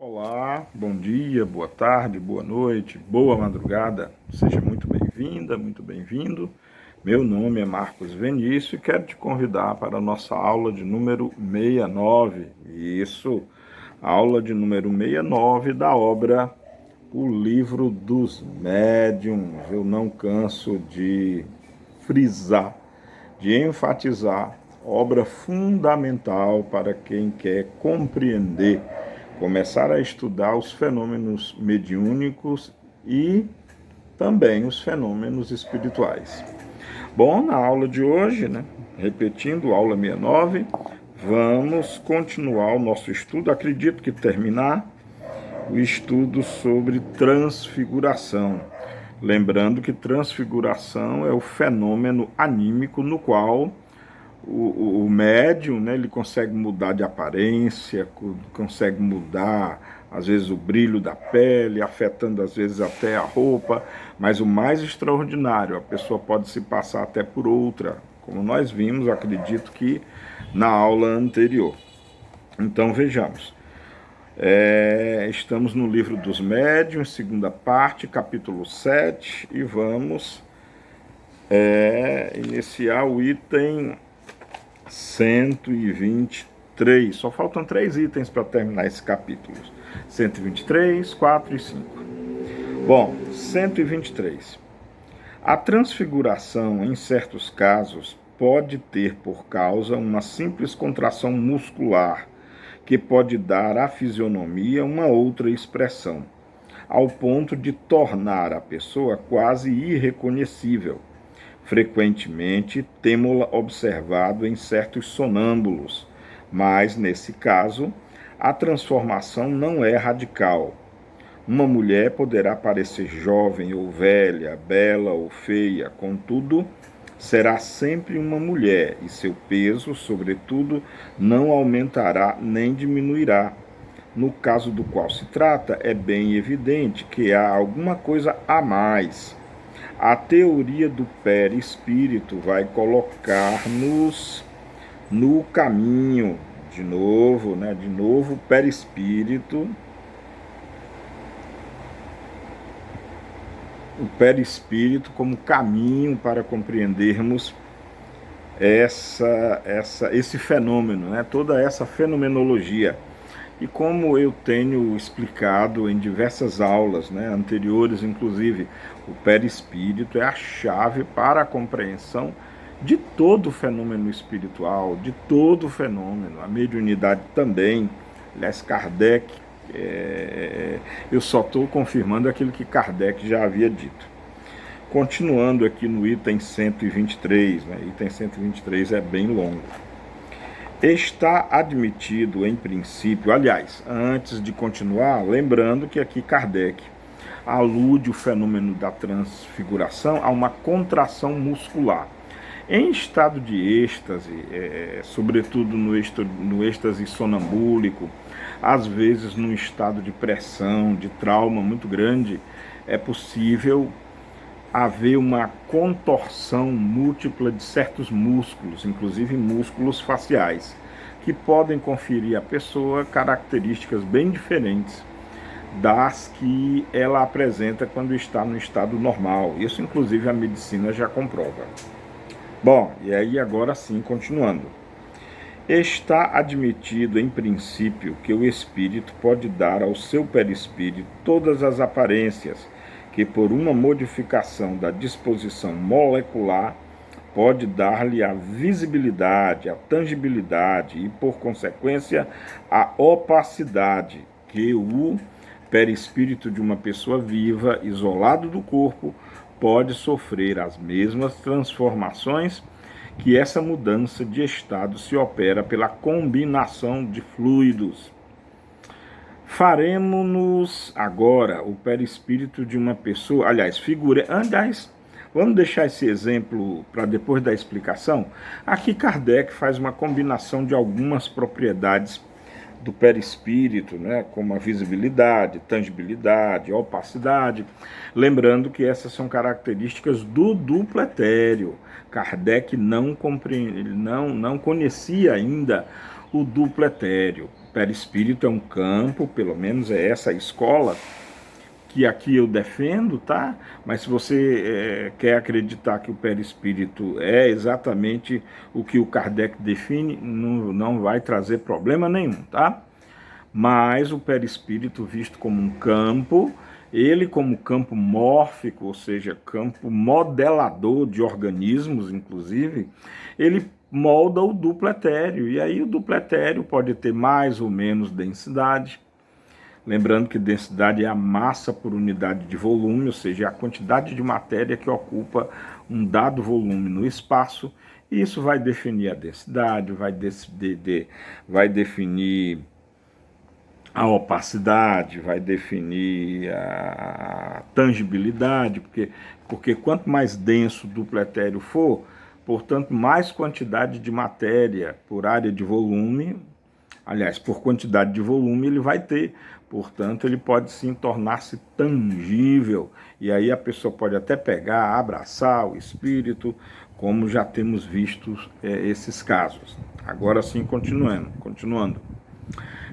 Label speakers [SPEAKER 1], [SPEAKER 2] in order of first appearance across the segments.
[SPEAKER 1] Olá, bom dia, boa tarde, boa noite, boa madrugada. Seja muito bem-vinda, muito bem-vindo. Meu nome é Marcos Venício e quero te convidar para a nossa aula de número 69. Isso, aula de número 69 da obra O Livro dos Médiuns. Eu não canso de frisar, de enfatizar, obra fundamental para quem quer compreender, começar a estudar os fenômenos mediúnicos e também os fenômenos espirituais. Bom, na aula de hoje, repetindo, aula 69, vamos continuar o nosso estudo. Acredito que terminar o estudo sobre transfiguração. Lembrando que transfiguração é o fenômeno anímico no qual o médium, ele consegue mudar de aparência, consegue mudar, às vezes, o brilho da pele, afetando, às vezes, até a roupa, mas o mais extraordinário, a pessoa pode se passar até por outra, como nós vimos, acredito que na aula anterior. Então, vejamos. Estamos no Livro dos Médiuns, segunda parte, capítulo 7, e vamos iniciar o item 123. Só faltam 3 itens para terminar esse capítulo. 123, 4 e 5. Bom, 123. A transfiguração, em certos casos, pode ter por causa uma simples contração muscular, que pode dar à fisionomia uma outra expressão, ao ponto de tornar a pessoa quase irreconhecível. Frequentemente, temo-la observado em certos sonâmbulos, mas, nesse caso, a transformação não é radical. Uma mulher poderá parecer jovem ou velha, bela ou feia, contudo, será sempre uma mulher e seu peso, sobretudo, não aumentará nem diminuirá. No caso do qual se trata, é bem evidente que há alguma coisa a mais. A teoria do perispírito vai colocar-nos no caminho, de novo, o perispírito. O perispírito como caminho para compreendermos esse fenômeno, toda essa fenomenologia. E como eu tenho explicado em diversas aulas, anteriores inclusive, o perispírito é a chave para a compreensão de todo o fenômeno espiritual, de todo o fenômeno, a mediunidade também. Aliás, Kardec, eu só estou confirmando aquilo que Kardec já havia dito. Continuando aqui no item 123, item 123 é bem longo. Está admitido em princípio, aliás, antes de continuar, lembrando que aqui Kardec alude o fenômeno da transfiguração a uma contração muscular. Em estado de êxtase, sobretudo no êxtase sonambúlico, às vezes num estado de pressão, de trauma muito grande, é possível haver uma contorção múltipla de certos músculos, inclusive músculos faciais, que podem conferir à pessoa características bem diferentes das que ela apresenta quando está no estado normal. Isso, inclusive, a medicina já comprova. Bom, e aí agora sim, continuando. Está admitido, em princípio, que o espírito pode dar ao seu perispírito todas as aparências que, por uma modificação da disposição molecular, pode dar-lhe a visibilidade, a tangibilidade e, por consequência, a opacidade que o perispírito de uma pessoa viva, isolado do corpo, pode sofrer as mesmas transformações que essa mudança de estado se opera pela combinação de fluidos. Faremos-nos agora o perispírito de uma pessoa, vamos deixar esse exemplo para depois da explicação. Aqui Kardec faz uma combinação de algumas propriedades do perispírito, como a visibilidade, tangibilidade, opacidade, lembrando que essas são características do duplo etéreo. Kardec não conhecia ainda o duplo etéreo. perispírito é um campo, pelo menos é essa a escola que aqui eu defendo, tá? Mas se você quer acreditar que o perispírito é exatamente o que o Kardec define, não vai trazer problema nenhum, tá? Mas o perispírito visto como um campo, ele como campo mórfico, ou seja, campo modelador de organismos, inclusive, ele molda o duplo etéreo, e aí o duplo etéreo pode ter mais ou menos densidade. Lembrando que densidade é a massa por unidade de volume, ou seja, é a quantidade de matéria que ocupa um dado volume no espaço. E isso vai definir a densidade, vai definir a opacidade, vai definir a tangibilidade, porque quanto mais denso o duplo etéreo for, portanto, mais quantidade de matéria por área de volume, aliás, por quantidade de volume ele vai ter, portanto, ele pode sim tornar-se tangível, e aí a pessoa pode até pegar, abraçar o espírito, como já temos visto esses casos. Agora sim, continuando.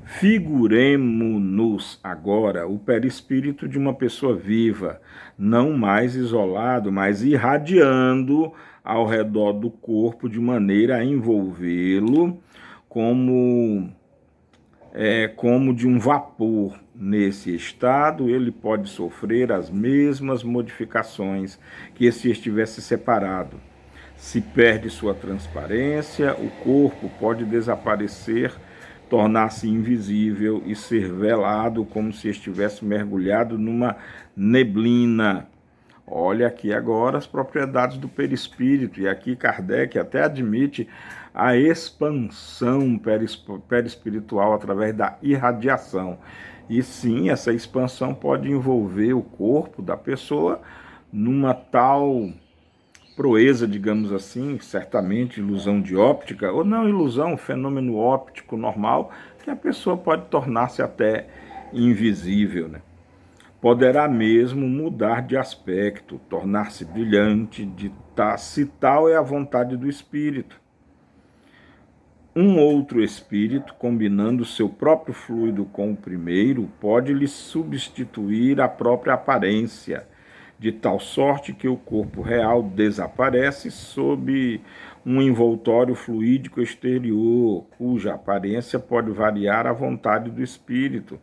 [SPEAKER 1] Figuremo-nos agora o perispírito de uma pessoa viva, não mais isolado, mas irradiando ao redor do corpo de maneira a envolvê-lo como de um vapor. Nesse estado, ele pode sofrer as mesmas modificações que se estivesse separado. Se perde sua transparência, o corpo pode desaparecer, tornar-se invisível e ser velado como se estivesse mergulhado numa neblina. Olha aqui agora as propriedades do perispírito, e aqui Kardec até admite a expansão perispiritual através da irradiação. E sim, essa expansão pode envolver o corpo da pessoa numa tal proeza, digamos assim, certamente ilusão de óptica, ou não ilusão, fenômeno óptico normal, que a pessoa pode tornar-se até invisível, né? Poderá mesmo mudar de aspecto, tornar-se brilhante, se tal é a vontade do espírito. Um outro espírito, combinando seu próprio fluido com o primeiro, pode lhe substituir a própria aparência, de tal sorte que o corpo real desaparece sob um envoltório fluídico exterior, cuja aparência pode variar à vontade do espírito.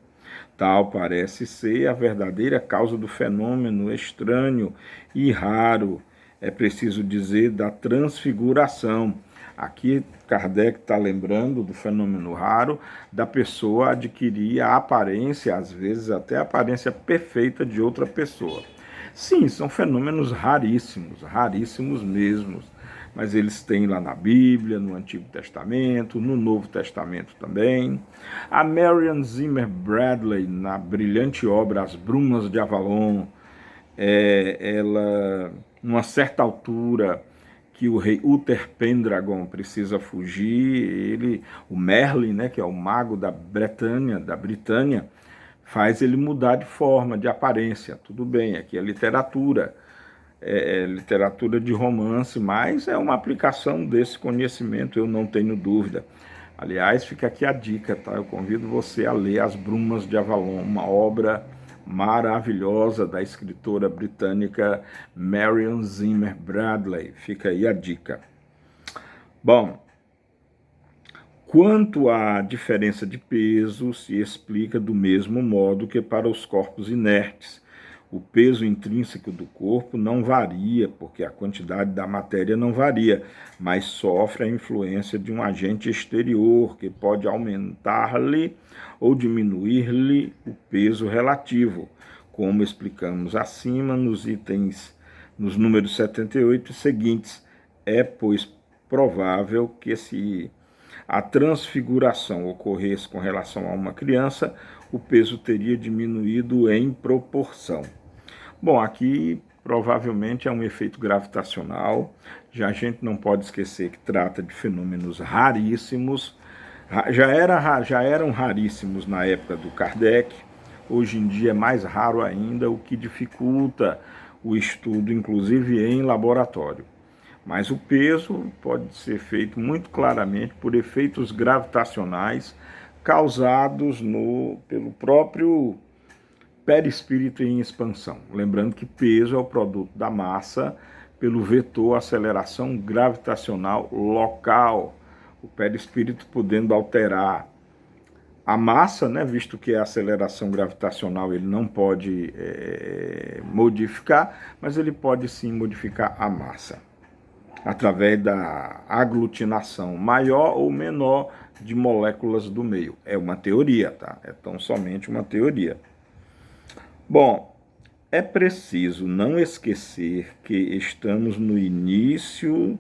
[SPEAKER 1] Tal parece ser a verdadeira causa do fenômeno estranho e raro, é preciso dizer, da transfiguração. Aqui Kardec está lembrando do fenômeno raro da pessoa adquirir a aparência, às vezes até a aparência perfeita de outra pessoa. Sim, são fenômenos raríssimos, raríssimos mesmo, mas eles têm lá na Bíblia, no Antigo Testamento, no Novo Testamento também. A Marion Zimmer Bradley, na brilhante obra As Brumas de Avalon, ela, numa certa altura que o rei Uther Pendragon precisa fugir, o Merlin, né, que é o mago da Britânia, faz ele mudar de forma, de aparência. Tudo bem, aqui é literatura, literatura de romance, mas é uma aplicação desse conhecimento, eu não tenho dúvida. Aliás, fica aqui a dica, tá? Eu convido você a ler As Brumas de Avalon, uma obra maravilhosa da escritora britânica Marion Zimmer Bradley. Fica aí a dica. Bom, quanto à diferença de peso, se explica do mesmo modo que para os corpos inertes. O peso intrínseco do corpo não varia, porque a quantidade da matéria não varia, mas sofre a influência de um agente exterior que pode aumentar-lhe ou diminuir-lhe o peso relativo, como explicamos acima nos números 78 e seguintes. É, pois, provável que se a transfiguração ocorresse com relação a uma criança, o peso teria diminuído em proporção. Bom, aqui provavelmente é um efeito gravitacional, já a gente não pode esquecer que trata de fenômenos raríssimos, já eram raríssimos na época do Kardec, hoje em dia é mais raro ainda, o que dificulta o estudo, inclusive em laboratório. Mas o peso pode ser feito muito claramente por efeitos gravitacionais, causados pelo próprio perispírito em expansão. Lembrando que peso é o produto da massa pelo vetor aceleração gravitacional local, o perispírito podendo alterar a massa, né, visto que a aceleração gravitacional ele não pode modificar, mas ele pode sim modificar a massa, através da aglutinação maior ou menor de moléculas do meio. É uma teoria, tá? É tão somente uma teoria. Bom, é preciso não esquecer que estamos no início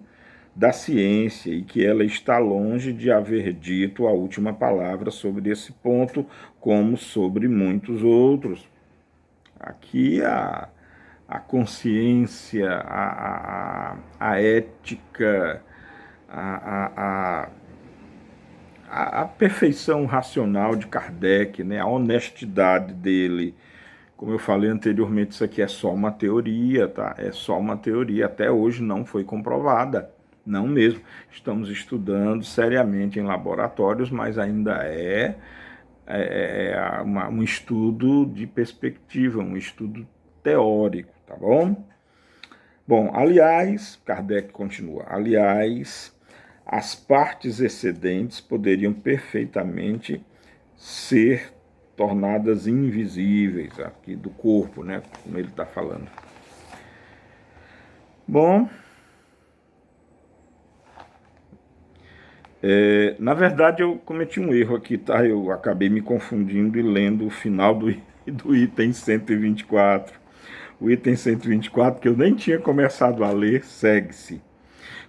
[SPEAKER 1] da ciência e que ela está longe de haver dito a última palavra sobre esse ponto, como sobre muitos outros. Aqui a consciência, a ética, a perfeição racional de Kardec, né, a honestidade dele. Como eu falei anteriormente, isso aqui é só uma teoria, tá? É só uma teoria, até hoje não foi comprovada, não mesmo. Estamos estudando seriamente em laboratórios, mas ainda um estudo de perspectiva, um estudo teórico, tá bom? Bom, aliás, Kardec continua, aliás, as partes excedentes poderiam perfeitamente ser tornadas invisíveis aqui do corpo, né, como ele está falando. Bom, na verdade eu cometi um erro aqui, tá? Eu acabei me confundindo e lendo o final do item 124. O item 124, que eu nem tinha começado a ler, segue-se.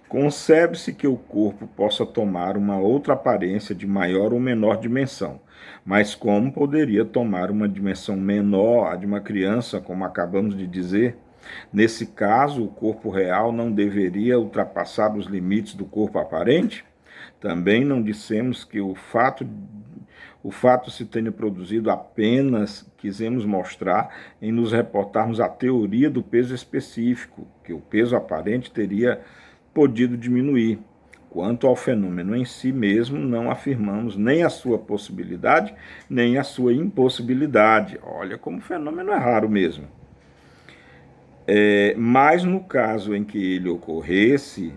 [SPEAKER 1] Concebe-se que o corpo possa tomar uma outra aparência de maior ou menor dimensão, mas como poderia tomar uma dimensão menor a de uma criança, como acabamos de dizer? Nesse caso, o corpo real não deveria ultrapassar os limites do corpo aparente? Também não dissemos que o fato se tenha produzido apenas, quisemos mostrar, em nos reportarmos a teoria do peso específico, que o peso aparente teria podido diminuir. Quanto ao fenômeno em si mesmo, não afirmamos nem a sua possibilidade, nem a sua impossibilidade. Olha como o fenômeno é raro mesmo. Mas no caso em que ele ocorresse,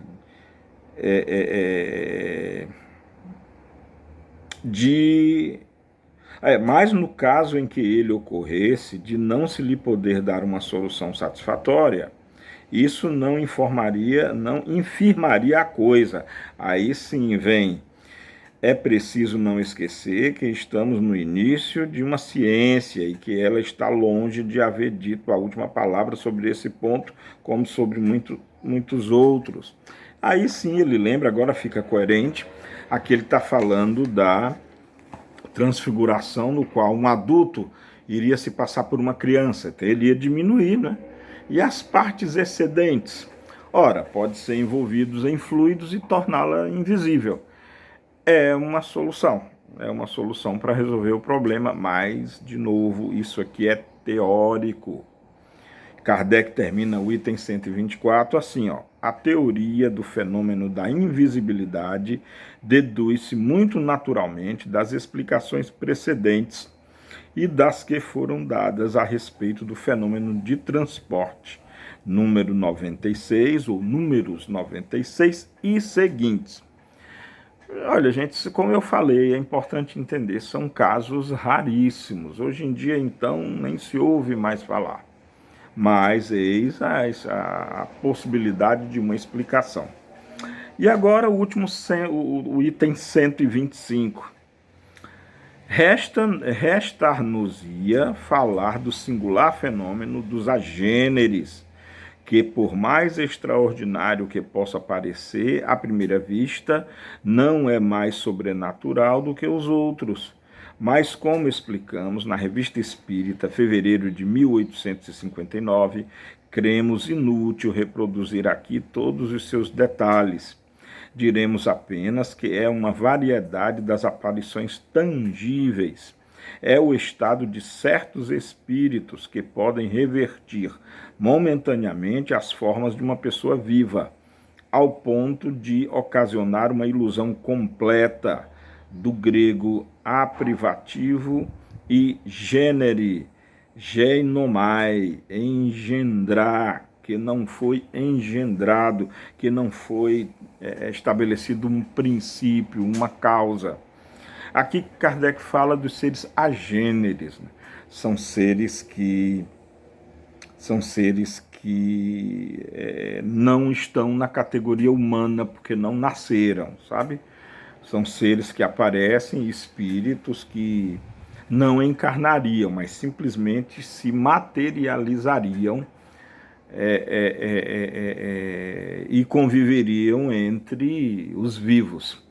[SPEAKER 1] mas no caso em que ele ocorresse de não se lhe poder dar uma solução satisfatória, isso não infirmaria a coisa. Aí sim vem. É preciso não esquecer que estamos no início de uma ciência e que ela está longe de haver dito a última palavra sobre esse ponto, como sobre muitos outros. Aí sim ele lembra, agora fica coerente, aqui ele está falando da transfiguração no qual um adulto iria se passar por uma criança, então ele ia diminuir, né? E as partes excedentes? Ora, pode ser envolvidos em fluidos e torná-la invisível. É uma solução para resolver o problema, mas, de novo, isso aqui é teórico. Kardec termina o item 124 assim, ó. A teoria do fenômeno da invisibilidade deduz-se muito naturalmente das explicações precedentes e das que foram dadas a respeito do fenômeno de transporte, número 96, ou números 96 e seguintes. Olha, gente, como eu falei, é importante entender, são casos raríssimos. Hoje em dia, então, nem se ouve mais falar. Mas eis a possibilidade de uma explicação. E agora o item 125. Restar-nos-ia falar do singular fenômeno dos agêneres, que por mais extraordinário que possa parecer, à primeira vista, não é mais sobrenatural do que os outros. Mas, como explicamos na Revista Espírita, fevereiro de 1859, cremos inútil reproduzir aqui todos os seus detalhes. Diremos apenas que é uma variedade das aparições tangíveis. É o estado de certos espíritos que podem revertir momentaneamente as formas de uma pessoa viva, ao ponto de ocasionar uma ilusão completa, do grego aprivativo, e genere, geinomai, engendrar, que não foi engendrado, que não foi estabelecido um princípio, uma causa. Aqui Kardec fala dos seres agêneres, né? São seres que não estão na categoria humana porque não nasceram, sabe? São seres que aparecem, espíritos que não encarnariam, mas simplesmente se materializariam e conviveriam entre os vivos.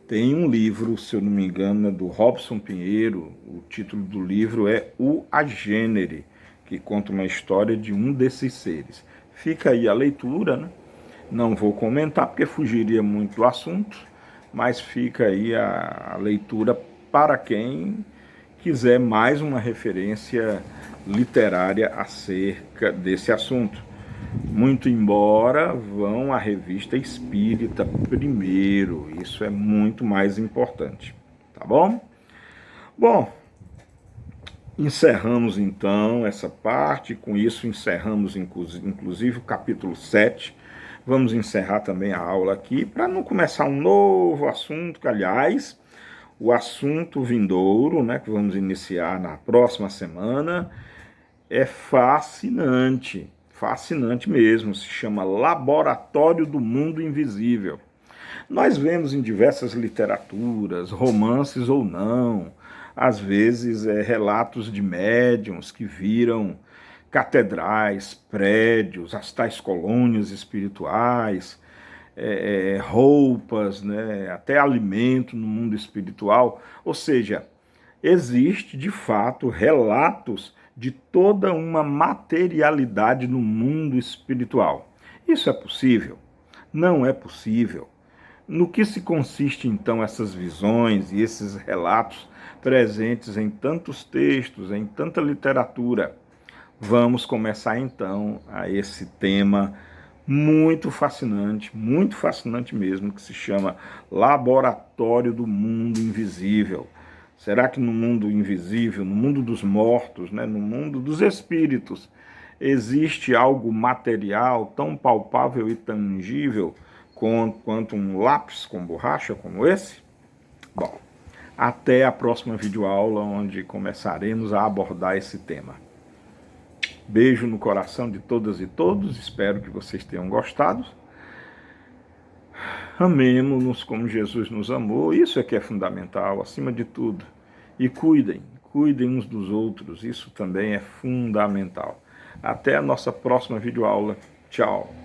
[SPEAKER 1] Tem um livro, se eu não me engano, do Robson Pinheiro, o título do livro é O Agênere, que conta uma história de um desses seres. Fica aí a leitura, né? Não vou comentar porque fugiria muito do assunto, mas fica aí a leitura para quem quiser mais uma referência literária acerca desse assunto. Muito embora vão à revista espírita primeiro, isso é muito mais importante, tá bom? Bom, encerramos então essa parte, com isso encerramos inclusive o capítulo 7. Vamos encerrar também a aula aqui, para não começar um novo assunto, que aliás, o assunto vindouro, né, que vamos iniciar na próxima semana, é fascinante, fascinante mesmo, se chama Laboratório do Mundo Invisível. Nós vemos em diversas literaturas, romances ou não, às vezes relatos de médiuns que viram catedrais, prédios, as tais colônias espirituais, roupas, né, até alimento no mundo espiritual. Ou seja, existe de fato relatos de toda uma materialidade no mundo espiritual. Isso é possível? Não é possível. No que se consiste então essas visões e esses relatos presentes em tantos textos, em tanta literatura? Vamos começar então a esse tema muito fascinante mesmo, que se chama Laboratório do Mundo Invisível. Será que no mundo invisível, no mundo dos mortos, né, no mundo dos espíritos, existe algo material tão palpável e tangível quanto um lápis com borracha como esse? Bom, até a próxima videoaula, onde começaremos a abordar esse tema. Beijo no coração de todas e todos, espero que vocês tenham gostado. Amemos-nos como Jesus nos amou, isso é que é fundamental, acima de tudo. E cuidem uns dos outros, isso também é fundamental. Até a nossa próxima videoaula. Tchau.